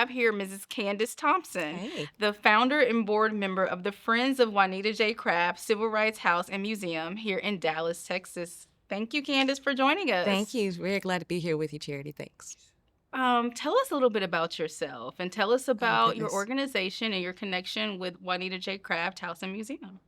I have here Mrs. Candace Thompson, Hey, the founder and board member of the Friends of Juanita J. Craft Civil Rights House and Museum here in Dallas, Texas. Thank you, Candace, for joining thank us. you. Very glad to be here with you, Charity. Thanks. Tell us a little bit about yourself and tell us Oh, about your goodness. organization and your connection with Juanita J. Craft House and Museum.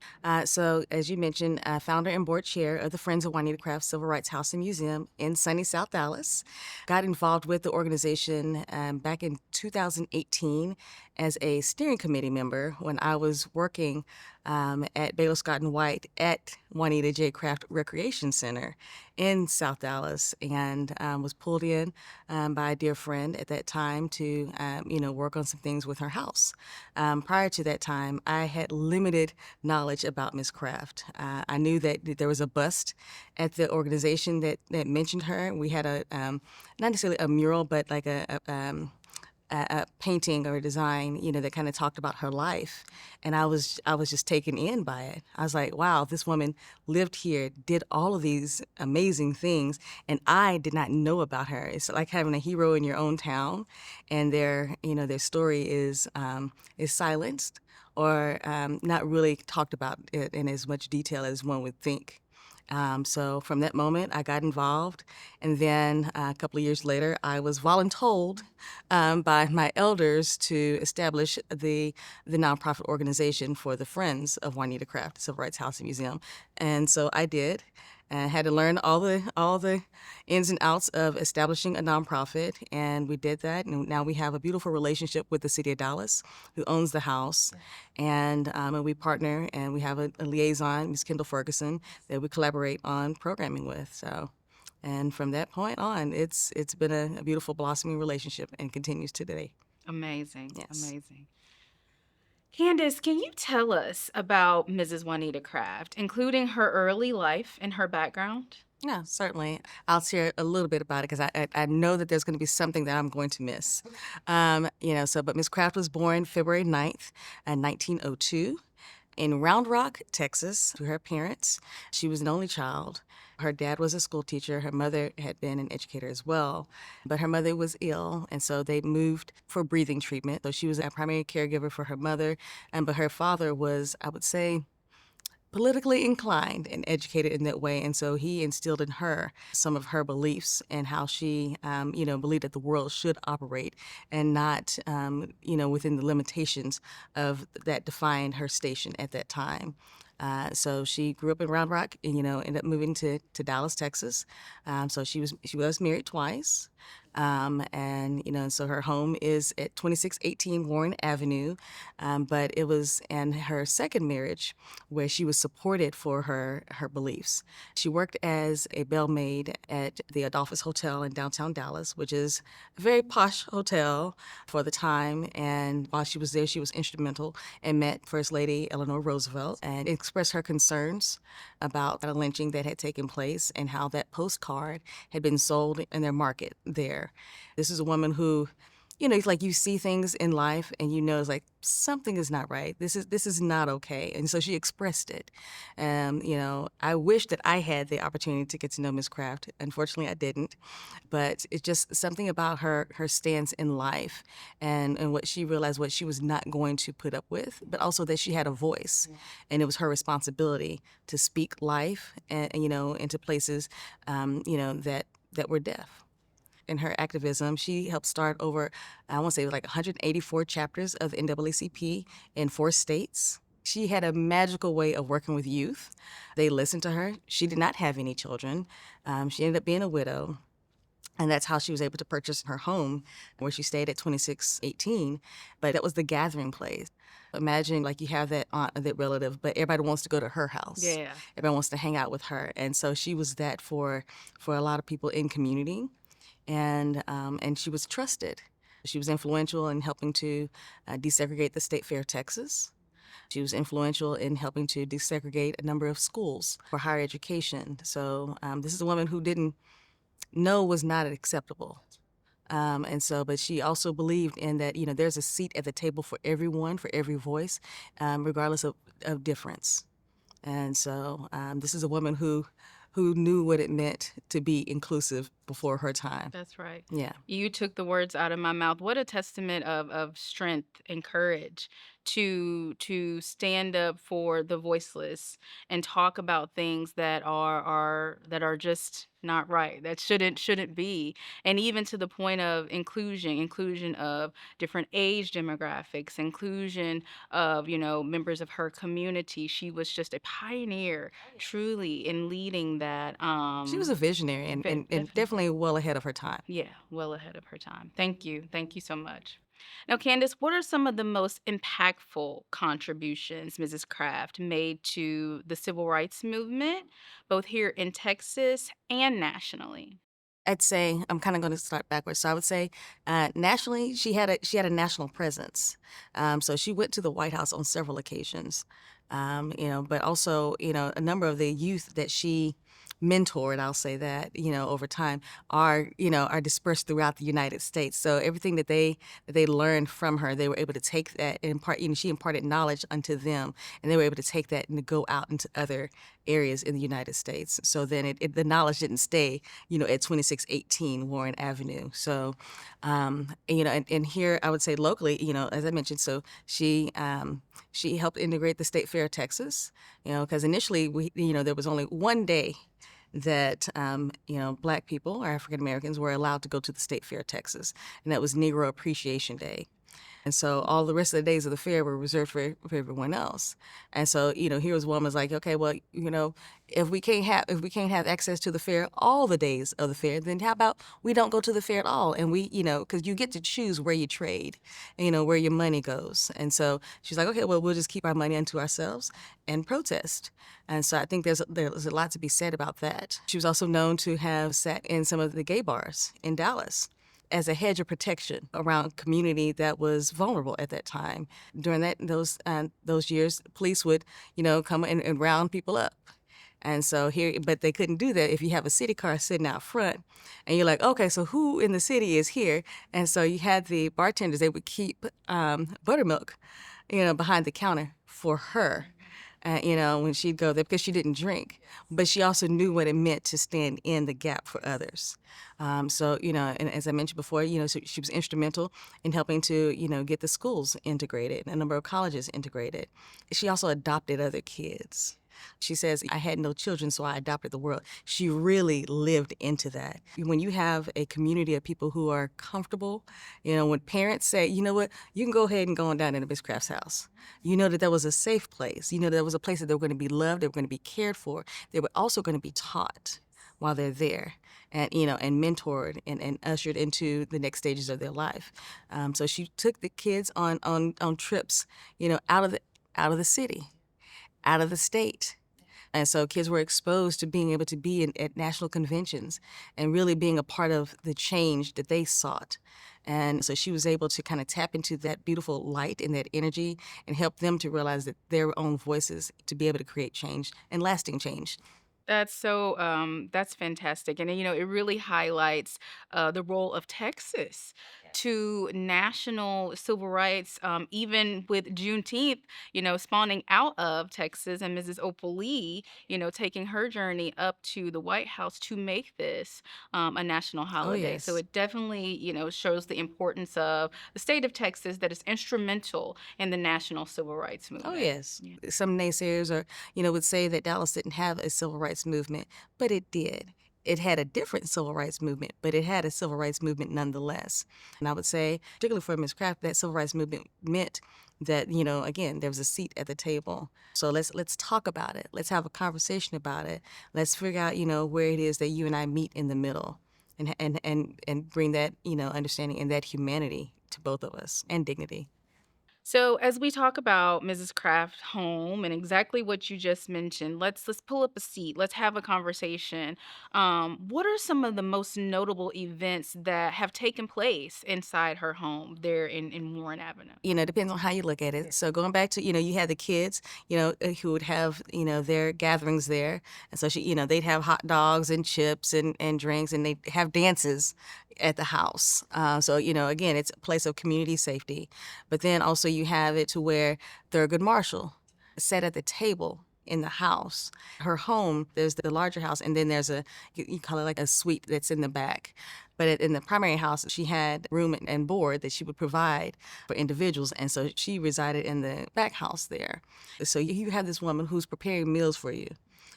So, as you mentioned, founder and board chair of the Friends of Juanita Craft Civil Rights House and Museum in sunny South Dallas. Got involved with the organization back in 2018 as a steering committee member when I was working at Baylor Scott and White at Juanita J. Craft Recreation Center in South Dallas, and was pulled in by a dear friend at that time to, work on some things with her house. Prior to that time, I had limited knowledge about Miss Craft. I knew that there was a bust at the organization that mentioned her. We had not necessarily a mural, but like a painting or a design, that kind of talked about her life, and I was just taken in by it. I was like, wow, this woman lived here, did all of these amazing things, and I did not know about her. It's like having a hero in your own town, and their story is silenced or not really talked about in as much detail as one would think. So from that moment, I got involved, and then a couple of years later, I was voluntold by my elders to establish the nonprofit organization for the Friends of Juanita Craft Civil Rights House and Museum, and so I did. And had to learn all the ins and outs of establishing a nonprofit, and we did that. And now we have a beautiful relationship with the city of Dallas, who owns the house, and we partner, and we have a liaison, Ms. Kendall Ferguson, that we collaborate on programming with. So, and from that point on, it's been a beautiful blossoming relationship and continues to today. Amazing, Yes. amazing. Candace, can you tell us about Mrs. Juanita Craft, including her early life and her background? Yeah, certainly. I'll share a little bit about it because I know that there's going to be something that I'm going to miss. But Miss Craft was born February 9th, 1902 in Round Rock, Texas, to her parents. She was an only child. Her dad was a school teacher. Her mother had been an educator as well, but her mother was ill, and so they moved for breathing treatment. So she was a primary caregiver for her mother, but her father was, I would say, politically inclined and educated in that way. And so he instilled in her some of her beliefs and how she, believed that the world should operate and not, within the limitations of that defined her station at that time. So she grew up in Round Rock and, ended up moving to Dallas, Texas. So she was married twice. So her home is at 2618 Warren Avenue. But it was in her second marriage where she was supported for her beliefs. She worked as a bellmaid at the Adolphus Hotel in downtown Dallas, which is a very posh hotel for the time. And while she was there, she was instrumental and met First Lady Eleanor Roosevelt and expressed her concerns about a lynching that had taken place and how that postcard had been sold in their market there. This is a woman who, it's like you see things in life and it's like something is not right. This is not okay. And so she expressed it. I wish that I had the opportunity to get to know Miss Craft. Unfortunately, I didn't. But it's just something about her stance in life and what she realized what she was not going to put up with, but also that she had a voice. Yeah. And it was her responsibility to speak life into places, that were deaf. In her activism, she helped start over, I want to say, like 184 chapters of the NAACP in 4 states. She had a magical way of working with youth. They listened to her. She did not have any children. She ended up being a widow. And that's how she was able to purchase her home, where she stayed at 2618. But that was the gathering place. Imagine like you have that aunt or that relative, but everybody wants to go to her house. Yeah. Everybody wants to hang out with her. And so she was that for a lot of people in community. And she was trusted. She was influential in helping to desegregate the State Fair of Texas. She was influential in helping to desegregate a number of schools for higher education. So this is a woman who didn't know was not acceptable. But she also believed in that, there's a seat at the table for everyone, for every voice, regardless of difference. And so this is a woman who knew what it meant to be inclusive before her time. That's right. Yeah. You took the words out of my mouth. What a testament of strength and courage to stand up for the voiceless and talk about things that are just not right. That shouldn't be. And even to the point of inclusion of different age demographics, inclusion of, members of her community. She was just a pioneer truly in leading that She was a visionary and definitely. definitely well ahead of her time. Yeah, well ahead of her time. Thank you. Thank you so much. Now, Candace, what are some of the most impactful contributions Mrs. Craft made to the civil rights movement, both here in Texas and nationally? I'd say I'm kind of going to start backwards. So I would say nationally, she had a national presence. So she went to the White House on several occasions. But also a number of the youth that she mentored, I'll say that over time are dispersed throughout the United States. So everything that they learned from her, they were able to take that and impart. She imparted knowledge unto them, and they were able to take that and to go out into other areas in the United States. So then the knowledge didn't stay at 2618 Warren Avenue. So, and here I would say locally, as I mentioned, so she helped integrate the State Fair of Texas, because initially there was only one day that Black people or African Americans were allowed to go to the State Fair of Texas, and that was Negro Appreciation Day. And so all the rest of the days of the fair were reserved for everyone else. And so, here was one was like, okay, well, if we can't have access to the fair all the days of the fair, then how about we don't go to the fair at all? And we, because you get to choose where you trade, where your money goes. And so she's like, okay, well, we'll just keep our money unto ourselves and protest. And so I think there's a lot to be said about that. She was also known to have sat in some of the gay bars in Dallas as a hedge of protection around a community that was vulnerable at that time. During those years, police would, come and round people up. And so but they couldn't do that if you have a city car sitting out front, and you're like, okay, so who in the city is here? And so you had the bartenders; they would keep buttermilk, behind the counter for her. When she'd go there because she didn't drink, but she also knew what it meant to stand in the gap for others. And as I mentioned before, so she was instrumental in helping to, get the schools integrated, a number of colleges integrated. She also adopted other kids. She says, I had no children, so I adopted the world. She really lived into that. When you have a community of people who are comfortable, when parents say, you know what, you can go ahead and go on down into Miss Craft's house. You know that was a safe place. That was a place that they were going to be loved, they were going to be cared for. They were also going to be taught while they're there, and and mentored and ushered into the next stages of their life. So she took the kids on trips, out of the city, out of the state. And so kids were exposed to being able to be at national conventions and really being a part of the change that they sought. And so she was able to kind of tap into that beautiful light and that energy and help them to realize that their own voices to be able to create change and lasting change. That's fantastic. And it really highlights the role of Texas to national civil rights, even with Juneteenth, spawning out of Texas and Mrs. Opal Lee, taking her journey up to the White House to make this a national Oh, holiday. So yes. it definitely, shows the importance of the state of Texas that is instrumental in the national civil rights Oh, movement. yes. Yeah. Some naysayers would say that Dallas didn't have a civil rights movement, but it did. It had a different civil rights movement, but it had a civil rights movement nonetheless. And I would say, particularly for Ms. Craft, that civil rights movement meant that, again, there was a seat at the table. So let's talk about it. Let's have a conversation about it. Let's figure out, where it is that you and I meet in the middle, and bring that, understanding and that humanity to both of us and dignity. So as we talk about Mrs. Craft home and exactly what you just mentioned, let's pull up a seat. Let's have a conversation. What are some of the most notable events that have taken place inside her home there in Warren Avenue? It depends on how you look at it. So going back to, you had the kids, who would have, their gatherings there. And so they'd have hot dogs and chips and drinks, and they'd have dances at the house. So, again, it's a place of community safety. But then also you have it to where Thurgood Marshall sat at the table in the house. Her home, there's the larger house, and then there's you call it like a suite that's in the back. But in the primary house, she had room and board that she would provide for individuals, and so she resided in the back house there. So you have this woman who's preparing meals for you.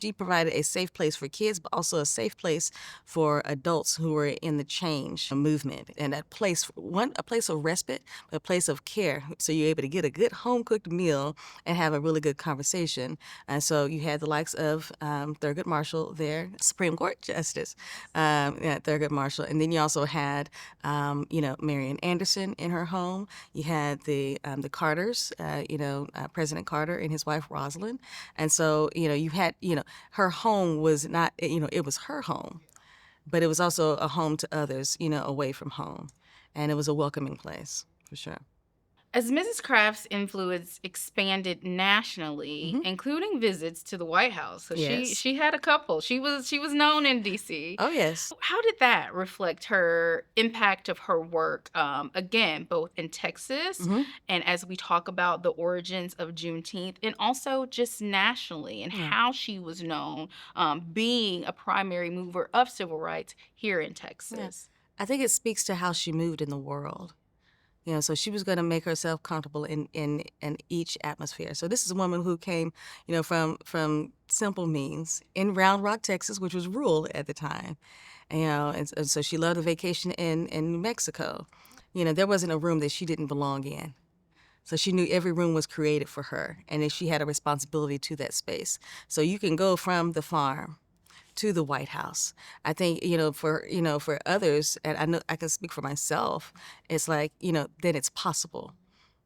She provided a safe place for kids, but also a safe place for adults who were in the change movement, and a place, a place of respite, but a place of care. So you're able to get a good home cooked meal and have a really good conversation. And so you had the likes of Thurgood Marshall there, Supreme Court Justice, yeah, Thurgood Marshall, and then you also had, Marian Anderson in her home. You had the Carters, President Carter and his wife Rosalind, and so you had her home was not, it was her home, but it was also a home to others, away from home. And it was a welcoming place, for sure. As Mrs. Craft's influence expanded nationally, Hmm. including visits to the White House, so she Yes. she had a couple. She was known in DC. Oh, yes. How did that reflect her impact of her work? Again, both in Texas Hmm. and as we talk about the origins of Juneteenth, and also just nationally and Yeah. how she was known, being a primary mover of civil rights here in Yeah. Texas. I think it speaks to how she moved in the world. So she was going to make herself comfortable in each atmosphere. So this is a woman who came, from simple means in Round Rock, Texas, which was rural at the time. And so she loved a vacation in New Mexico. There wasn't a room that she didn't belong in. So she knew every room was created for her, and that she had a responsibility to that space. So you can go from the farm to the White House. I think for others, and I know I can speak for myself. It's like then it's possible.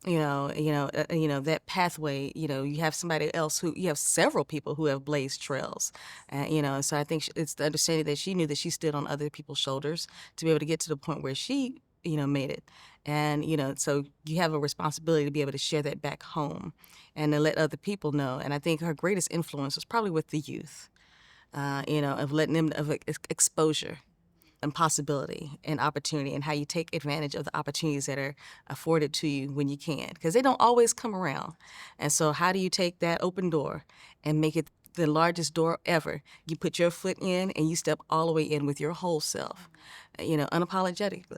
That pathway. You have somebody else who you have several people who have blazed trails. So I think it's the understanding that she knew that she stood on other people's shoulders to be able to get to the point where she made it. And so you have a responsibility to be able to share that back home and to let other people know. And I think her greatest influence was probably with the youth, of letting them of exposure and possibility and opportunity, and how you take advantage of the opportunities that are afforded to you when you can, because they don't always come around. And so how do you take that open door and make it the largest door ever? You put your foot in and you step all the way in with your whole self, unapologetically.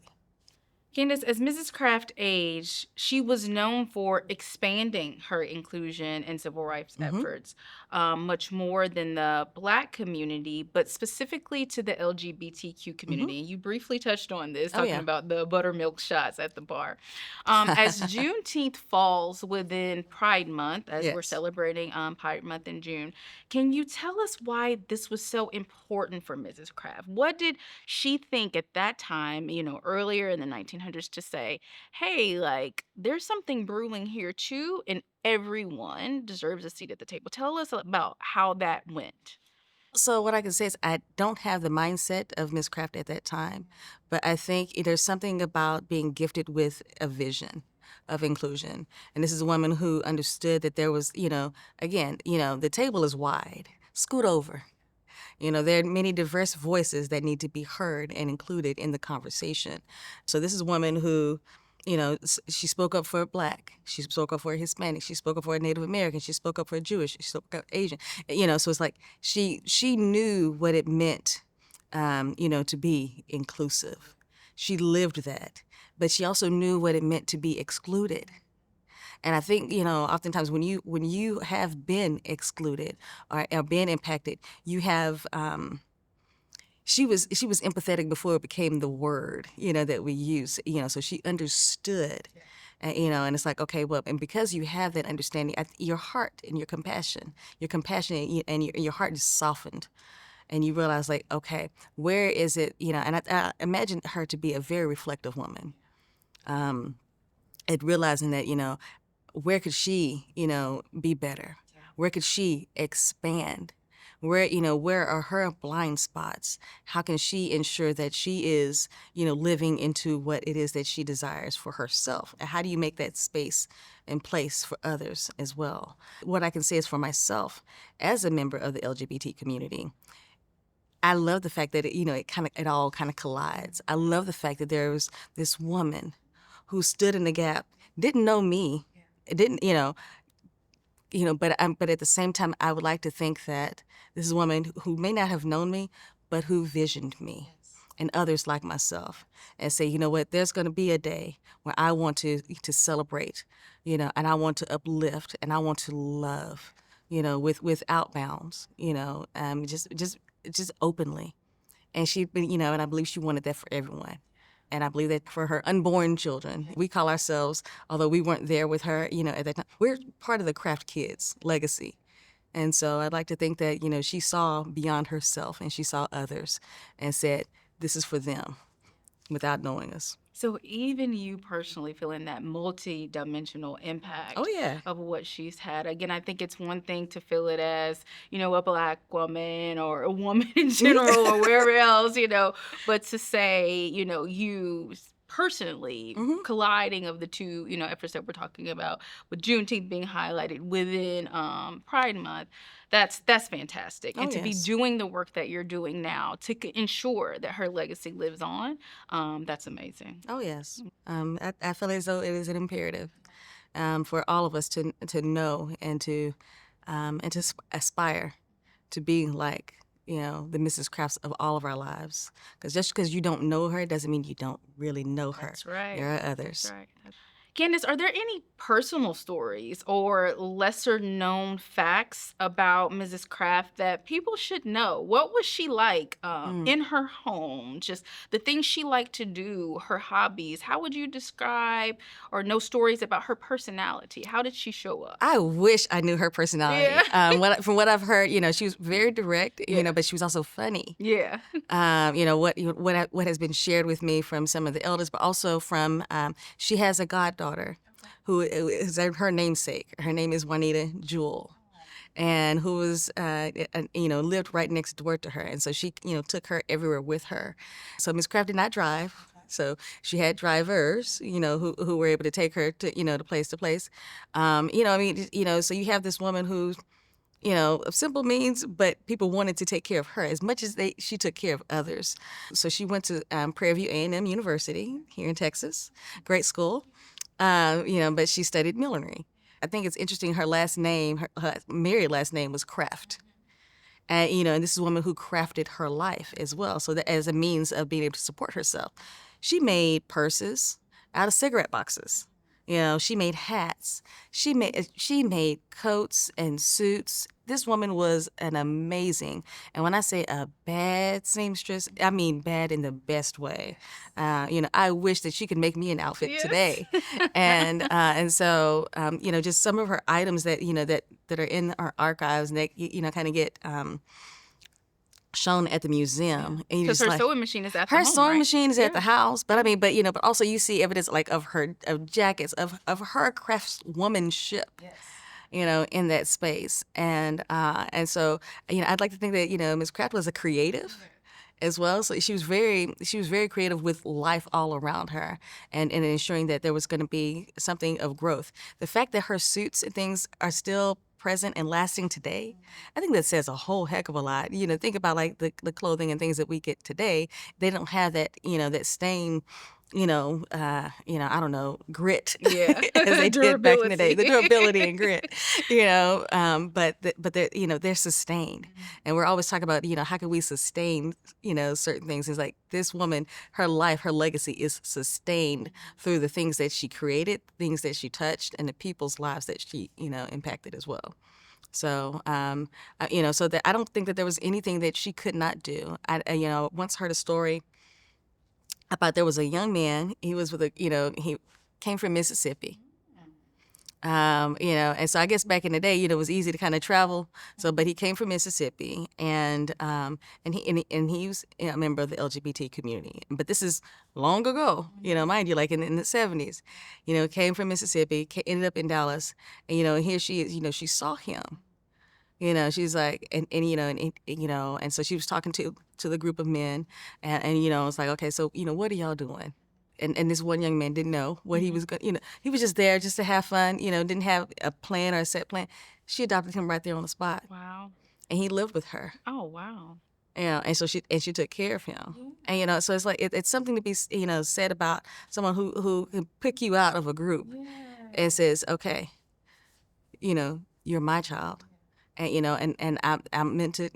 Candace, as Mrs. Craft aged, she was known for expanding her inclusion and civil rights Hmm. efforts, much more than the Black community, but specifically to the LGBTQ Hmm. community. And you briefly touched on this, Oh, talking yeah. about the buttermilk shots at the bar. As Juneteenth falls within Pride Month, as we're Yes. celebrating Pride Month in June, can you tell us why this was so important for Mrs. Craft? What did she think at that time, earlier in the 1900s, to say, hey, like, there's something brewing here too, and everyone deserves a seat at the table? Tell us about how that went. So what I can say is I don't have the mindset of Miss Craft at that time, but I think there's something about being gifted with a vision of inclusion. And this is a woman who understood that there was, again, the table is wide. Scoot over. There are many diverse voices that need to be heard and included in the conversation. So this is a woman who, she spoke up for Black, she spoke up for Hispanic, she spoke up for Native American, she spoke up for Jewish, she spoke up for Asian. So it's like she knew what it meant, to be inclusive. She lived that, but she also knew what it meant to be excluded. And I think oftentimes when you have been excluded or been impacted, you have. She was empathetic before it became the word that we use. So she understood. And it's like, okay, well, and because you have that understanding, your heart and your compassion, and your heart is softened, and you realize, like, okay, where is it? And I imagine her to be a very reflective woman, at realizing that where could she, be better? Where could she expand? Where are her blind spots? How can she ensure that she is, living into what it is that she desires for herself? And how do you make that space and place for others as well? What I can say is for myself, as a member of the LGBT community, I love the fact that it all kind of collides. I love the fact that there was this woman who stood in the gap, didn't know me, didn't, but at the same time, I would like to think that this is a woman who may not have known me, but who visioned me and others like myself, and say, you know what, there's going to be a day where I want to celebrate, and I want to uplift and I want to love, without bounds, just openly. And she'd been, and I believe she wanted that for everyone. And I believe that for her unborn children, we call ourselves, although we weren't there with her, at that time, we're part of the Craft Kids legacy. And so I'd like to think that, she saw beyond herself and she saw others and said, this is for them without knowing us. So even you personally feeling that multi-dimensional Oh, impact yeah. of what she's had. Again, I think it's one thing to feel it as, a Black woman or a woman in general or wherever else, but to say, you personally colliding of the two, efforts that we're talking about, with Juneteenth being highlighted within Pride Month, that's fantastic. Oh, And to be yes. doing the work that you're doing now to ensure that her legacy lives on, that's amazing. Oh, yes. I feel as though it is an imperative for all of us to know and to aspire to being like, the Mrs. Crafts of all of our lives. Because just because you don't know her doesn't mean you don't really know her. That's right. There are others. That's right. Candace, are there any personal stories or lesser known facts about Mrs. Craft that people should know? What was she like in her home? Just the things she liked to do, her hobbies. How would you describe or know stories about her personality? How did she show up? I wish I knew her personality. Yeah. From what I've heard, she was very direct, Yeah. but she was also funny. Yeah. What has been shared with me from some of the elders, but also from she has a goddaughter who is her namesake. Her name is Juanita J, and who was lived right next door to her, and so she took her everywhere with her. So Miss Craft did not drive. So she had drivers, who were able to take her to place to place. So you have this woman who's of simple means, but people wanted to take care of her as much as she took care of others. So she went to Prairie View A&M University here in Texas, great school, but she studied millinery. I think it's interesting, her last name, her married last name was Craft. And this is a woman who crafted her life as well, so that as a means of being able to support herself. She made purses out of cigarette boxes. She made hats. She made coats and suits. This woman was an amazing, and when I say a bad seamstress, I mean bad in the best way. I wish that she could make me an outfit today, and so just some of her items that that are in our archives and that kind of get shown at the museum. Because her sewing machine is at the her home, sewing right? machine is at the house, but but also you see evidence of her jackets of her craftswomanship. Yes. In that space, and so I'd like to think that Ms. Craft was a creative as well. So she was very creative with life all around her, and ensuring that there was going to be something of growth. The fact that her suits and things are still present and lasting today, I think that says a whole heck of a lot. Think about like the clothing and things that we get today. They don't have that that stain, I don't know, grit, Yeah. as they did back in the day, the durability and grit, but they're sustained, and we're always talking about how can we sustain certain things. It's like this woman, her life, her legacy is sustained through the things that she created, things that she touched, and the people's lives that she impacted as well. So, so that I don't think that there was anything that she could not do. I once heard a story about there was a young man. He was with he came from Mississippi. And so I guess back in the day, it was easy to kind of travel. So, but he came from Mississippi, and he was a member of the LGBT community. But this is long ago, mind you, like in the 70s. Came from Mississippi, ended up in Dallas, and here she is. She saw him. She's like, and so she was talking to the group of men, and it's like, okay, so what are y'all doing? And this one young man didn't know what he was going. He was just there just to have fun. Didn't have a plan or a set plan. She adopted him right there on the spot. Wow. And he lived with her. Oh, wow. And so she took care of him. And so it's like it's something to be said about someone who can pick you out of a group and says, okay, You're my child. And, and I'm meant to,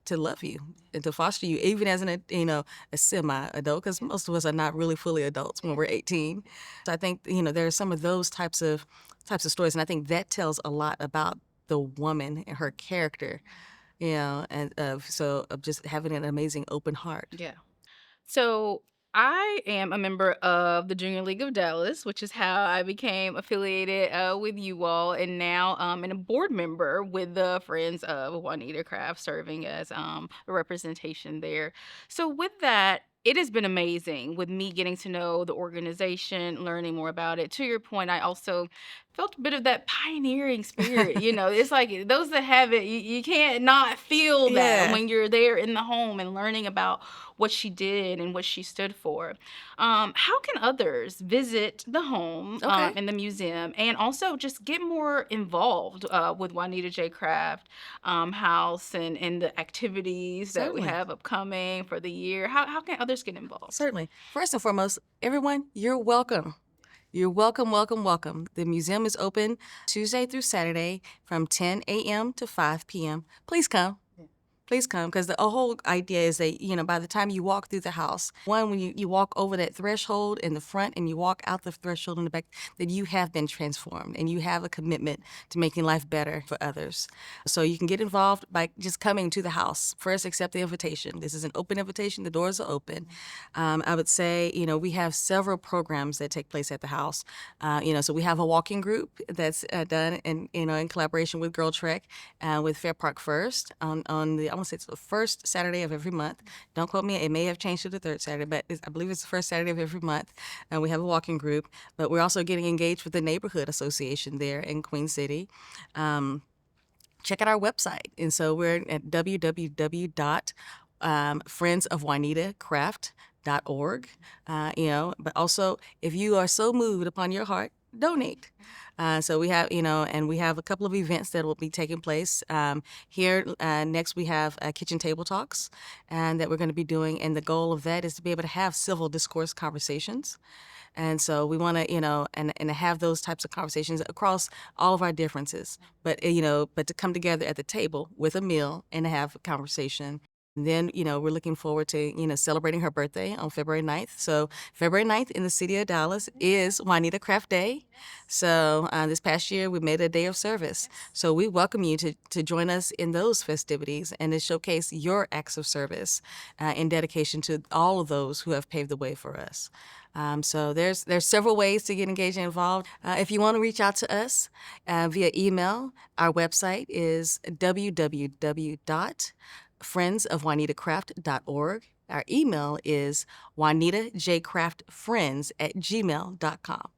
to love you and to foster you, even as a semi-adult, because most of us are not really fully adults when we're 18. So I think, there are some of those types of stories. And I think that tells a lot about the woman and her character, and of just having an amazing open heart. Yeah. So I am a member of the Junior League of Dallas, which is how I became affiliated with you all, and now I'm a board member with the Friends of Juanita Craft, serving as a representation there. So with that, it has been amazing with me getting to know the organization, learning more about it. To your point, I also felt a bit of that pioneering spirit. It's like those that have it, you can't not feel that Yeah. when you're there in the home and learning about what she did and what she stood for. How can others visit the home Okay. and the museum and also just get more involved with Juanita J. Craft House and the activities that we Certainly. have upcoming for the year? How can others get involved? Certainly. First and foremost, everyone, you're welcome. You're welcome, welcome, welcome. The museum is open Tuesday through Saturday from 10 a.m. to 5 p.m. Please come. Please come, because the whole idea is that, by the time you walk through the house, one, when you walk over that threshold in the front and you walk out the threshold in the back, that you have been transformed and you have a commitment to making life better for others. So you can get involved by just coming to the house. First, accept the invitation. This is an open invitation. The doors are open. I would say, we have several programs that take place at the house. So we have a walking group that's done in collaboration with Girl Trek, with Fair Park First on the, I want to say it's the first Saturday of every month. Don't quote me, it may have changed to the third Saturday, but I believe it's the first Saturday of every month. And we have a walking group, but we're also getting engaged with the neighborhood association there in Queen City. Check out our website. And so we're at www.friendsofjuanitacraft.org. But also, if you are so moved upon your heart, donate. So we have, and we have a couple of events that will be taking place. Here, next we have kitchen table talks, and that we're going to be doing. And the goal of that is to be able to have civil discourse conversations. And so we want to, and have those types of conversations across all of our differences, but, but to come together at the table with a meal and have a conversation. And then, we're looking forward to, celebrating her birthday on February 9th. So February 9th in the city of Dallas is Juanita Craft Day. So this past year, we made a day of service. So we welcome you to join us in those festivities and to showcase your acts of service in dedication to all of those who have paved the way for us. So there's several ways to get engaged and involved. If you want to reach out to us via email, our website is www.friendsofjuanitacraft.org. Our email is juanitajcraftfriends@gmail.com.